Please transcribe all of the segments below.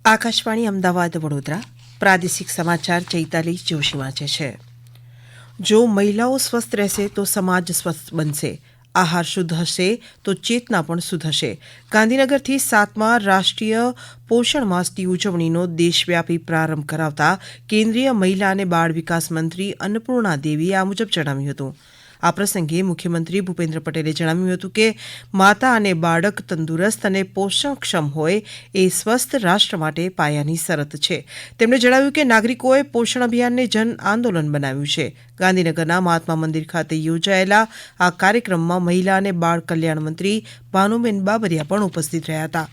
આકાશવાણી અમદાવાદ વડોદરા પ્રાદેશિક સમાચાર ચૈતાલી જોશી વાંચે છે। જો મહિલાઓ સ્વસ્થ રહેશે તો સમાજ સ્વસ્થ બનશે, આહાર શુદ્ધ હશે તો ચેતના પણ શુદ્ધ હશે। ગાંધીનગરથી 7મા રાષ્ટ્રીય પોષણ માસની ઉજવણીનો દેશવ્યાપી પ્રારંભ કરાવતા કેન્દ્રીય મહિલા અને બાળ વિકાસ મંત્રી અન્નપૂર્ણા દેવીએ આ મુજબ જણાવ્યું હતું। આ પ્રસંગે મુખ્યમંત્રી ભૂપેન્દ્ર પટેલે જણાવ્યું હતું કે માતા અને બાળક તંદુરસ્ત અને પોષણક્ષમ હોય એ સ્વસ્થ રાષ્ટ્ર માટે પાયાની શરત છે। તેમણે જણાવ્યું કે નાગરિકોએ પોષણ અભિયાનને જન આંદોલન બનાવ્યું છે। ગાંધીનગરના મહાત્મા મંદિર ખાતે યોજાયેલા આ કાર્યક્રમમાં મહિલા અને બાળ કલ્યાણ મંત્રી ભાનુબેન બાબરિયા પણ ઉપસ્થિત રહ્યા હતા।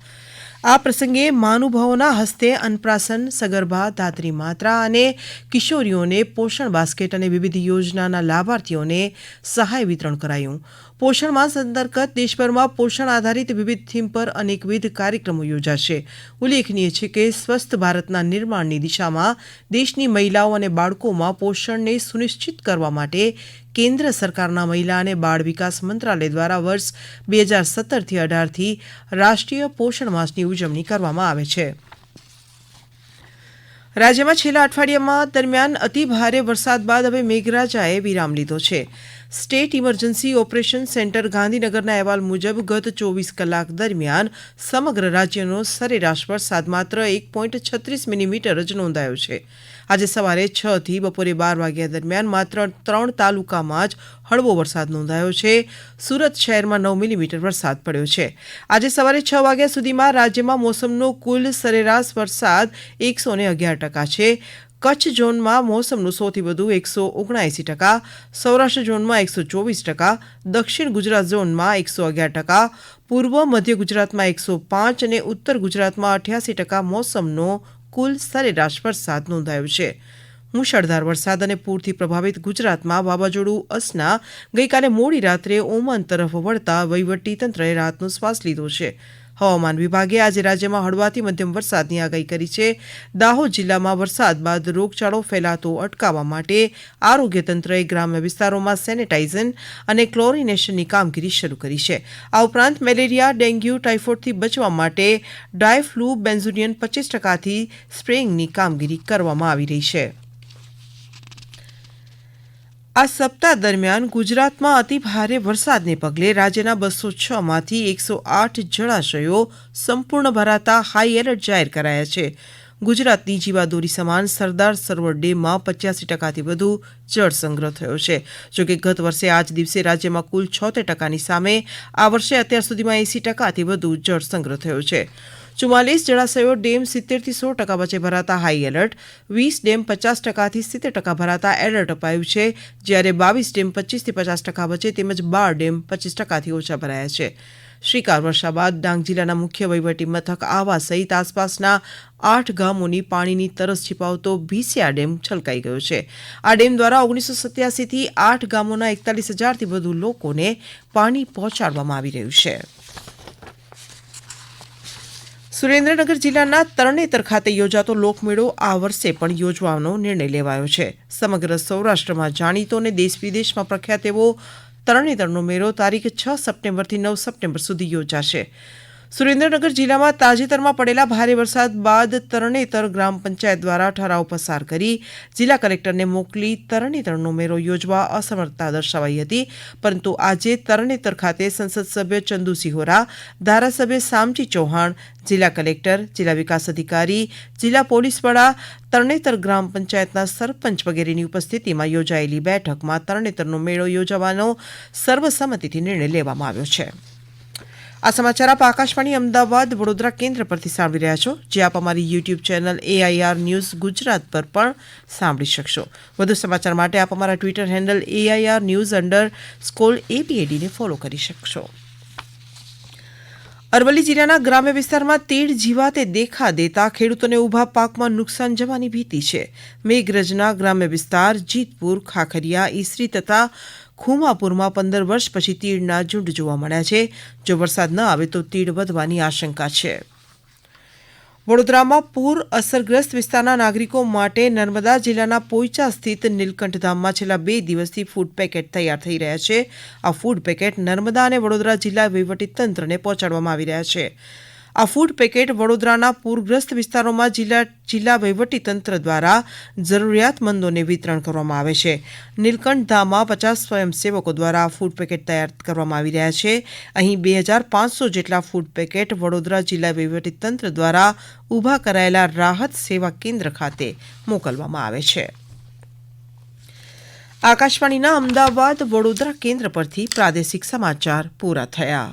આ પ્રસંગે મહાનુભાવોના હસ્તે અન્નપ્રાશન, સગર્ભા, ધાત્રી માત્રા અને કિશોરીઓને પોષણ બાસ્કેટ અને વિવિધ યોજનાના લાભાર્થીઓને સહાય વિતરણ કરાયું। પોષણ માસ અંતર્ગત દેશભરમાં પોષણ આધારિત વિવિધ થીમ પર અનેકવિધ કાર્યક્રમો યોજાશે। ઉલ્લેખનીય છે કે સ્વસ્થ ભારતના નિર્માણની દિશામાં દેશની મહિલાઓ અને બાળકોમાં પોષણને સુનિશ્ચિત કરવા માટે કેન્દ્ર સરકારના મહિલા અને બાળ વિકાસ મંત્રાલય દ્વારા વર્ષ 2017થી 18થી રાષ્ટ્રીય પોષણ માસની ઉજવણી કરવામાં આવે છે। રાજ્યમાં છેલ્લા અઠવાડિયામાં દરમિયાન અતિ ભારે વરસાદ બાદ હવે મેઘરાજાએ વિરામ લીધો છે। સ્ટેટ ઇમરજન્સી ઓપરેશન સેન્ટર ગાંધીનગરના અહેવાલ મુજબ ગત 24 કલાક દરમિયાન સમગ્ર રાજ્યનો સરેરાશ વરસાદ માત્ર 1.36 મિલીમીટર જ નોંધાયો છે। આજે સવારે 6 થી બપોરે 12 વાગ્યા દરમિયાન માત્ર 3 તાલુકામાં જ હળવો વરસાદ નોંધાયો છે। સુરત શહેરમાં 9 મિલીમીટર વરસાદ પડ્યો છે। આજે સવારે 6 વાગ્યા સુધીમાં રાજ્યમાં મોસમનો કુલ સરેરાશ વરસાદ 111% છે। કચ્છ ઝોનમાં મોસમનું સૌથી વધુ 179%, સૌરાષ્ટ્ર ઝોનમાં 124%, દક્ષિણ ગુજરાત ઝોનમાં 111%, પૂર્વ મધ્ય ગુજરાતમાં 105% અને ઉત્તર ગુજરાતમાં 88% મોસમનો કુલ સરેરાશ વરસાદ નોંધાયો છે। મુશળધાર વરસાદ અને પૂરથી પ્રભાવિત ગુજરાતમાં વાવાઝોડું અસના ગઈકાલે મોડી રાત્રે ઓમાન તરફ વળતા વહીવટીતંત્રએ રાહતનો શ્વાસ લીધો છે। હવામાન વિભાગે આજે રાજ્યમાં હળવાથી મધ્યમ વરસાદની આગાહી કરી છે। દાહોદ જિલ્લામાં વરસાદ બાદ રોગચાળો ફેલાતો અટકાવવા માટે આરોગ્ય તંત્રએ ગ્રામ્ય વિસ્તારોમાં સેનેટાઇઝેશન અને ક્લોરિનેશનની કામગીરી શરૂ કરી છે। આ ઉપરાંત મેલેરિયા, ડેન્ગ્યુ, ટાઇફોઇડથી બચવા માટે ડાયફ્લુ બેન્ઝોડિયન 25%થી સ્પ્રેઇંગની કામગીરી કરવામાં આવી રહી છે। આ સપ્તાહ દરમિયાન ગુજરાતમાં અતિ ભારે વરસાદને પગલે રાજ્યના 206માંથી 108 જળાશયો સંપૂર્ણ ભરાતા હાઈ એલર્ટ જાહેર કરાયા છે। ગુજરાતની જીવાદોરી સમાન સરદાર સરોવર ડેમમાં 85%થી વધુ જળ સંગ્રહ થયો છે। જોકે ગત વર્ષે આ જ દિવસે રાજ્યમાં કુલ 76%ની સામે આ વર્ષે અત્યાર સુધીમાં 80%થી વધુ જળ સંગ્રહ થયો છે। 44 જળાશયો ડેમ 70થી 100% વચ્ચે ભરાતા હાઈ એલર્ટ, 20 ડેમ 50%થી 70% ભરાતા એલર્ટ અપાયું છે, જ્યારે 22 ડેમ 25થી 50% વચ્ચે તેમજ 12 ડેમ 25%થી ઓછા ભરાયા છે। શ્રીકાર વર્ષા બાદ ડાંગ જિલ્લાના મુખ્ય વહીવટી મથક આહવા સહિત આસપાસના 8 ગામોની પાણીની તરસ छिपावતો ભીસિયા ડેમ છલકાઈ ગયો છે। આ ડેમ દ્વારા 1987થી 8 ગામોના 41,000થી વધુ લોકોને પાણી પહોંચાડવામાં આવી રહ્યું છે। સુરેન્દ્રનગર જિલ્લાના તરણેતર ખાતે યોજાતો લોકમેળો આ વર્ષે પણ યોજવાનો નિર્ણય લેવાયો છે। સમગ્ર સૌરાષ્ટ્રમાં જાણીતો અને દેશ વિદેશમાં પ્રખ્યાત એવો તરણેતરનો મેળો તારીખ 6 સપ્ટેમ્બરથી 9 સપ્ટેમ્બર સુધી યોજાશે। સુરેન્દ્રનગર જિલ્લામાં તાજેતરમાં પડેલા ભારે વરસાદ બાદ તરણેતર ગ્રામ પંચાયત દ્વારા ઠરાવ પસાર કરી જિલ્લા કલેક્ટરને મોકલી તરણેતરનો મેળો યોજવા અસમર્થતા દર્શાવાઈ હતી, પરંતુ આજે તરણેતર ખાતે સંસદ સભ્ય ચંદુસિંહ હોરા, ધારાસભ્ય શામજી ચૌહાણ, જિલ્લા કલેક્ટર, જિલ્લા વિકાસ અધિકારી, જિલ્લા પોલીસ વડા, તરણેતર ગ્રામ પંચાયતના સરપંચ વગેરેની ઉપસ્થિતિમાં યોજાયેલી બેઠકમાં તરણેતરનો મેળો યોજવાનો સર્વસંમતિથી નિર્ણય લેવામાં આવ્યો છે। આ સમાચાર આપ આકાશવાણી અમદાવાદ વડોદરા કેન્દ્ર પરથી સાંભળી રહ્યા છો, જે આપ અમારી YouTube channel AIR news Gujarat પર પણ સાંભળી શકશો। વધુ સમાચાર માટે આપ અમારા ટ્વિટર હેન્ડલ AIR news_APAD ને ફોલો કરી શકશો। અરવલ્લી જિલ્લાના ગ્રામ્ય વિસ્તારમાં તીડ જીવાતે દેખા દેતા ખેડૂતોને ઊભા પાકમાં નુકસાન જવાની ભીતિ છે। મેઘરજના ગ્રામ્ય વિસ્તાર જીતપુર, ખાખરિયા, ઈસરી તથા ખુમાપુરમાં 15 વર્ષ પછી તીડના ઝુંડ જોવા મળ્યા છે। જો વરસાદ ન આવે તો તીડ વધવાની આશંકા છે। વડોદરામાં પૂર અસરગ્રસ્ત વિસ્તારના નાગરિકો માટે નર્મદા જિલ્લાના પોઈચા સ્થિત નીલકંઠધામમાં છેલ્લા 2 દિવસથી ફૂડ પેકેટ તૈયાર થઈ રહ્યા છે। આ ફૂડ પેકેટ નર્મદા અને વડોદરા જિલ્લા વહીવટીતંત્રને પહોંચાડવામાં આવી રહ્યા છે। આ ફૂડ પેકેટ વડોદરાના પૂરગ્રસ્ત વિસ્તારોમાં જિલ્લા વહીવટીતંત્ર દ્વારા જરૂરિયાતમંદોને વિતરણ કરવામાં આવે છે. નીલકંઠ ધામમાં 50 સ્વયંસેવકો દ્વારા ફૂડ પેકેટ તૈયાર કરવામાં આવી રહ્યા છે. અહીં 2500 જેટલા ફૂડ પેકેટ વડોદરા જિલ્લા વહીવટીતંત્ર દ્વારા ઊભા કરાયેલા રાહત સેવા કેન્દ્ર ખાતે મોકલવામાં આવે છે. આકાશવાણીના અમદાવાદ વડોદરા કેન્દ્ર પરથી પ્રાદેશિક સમાચાર પૂરા થયા.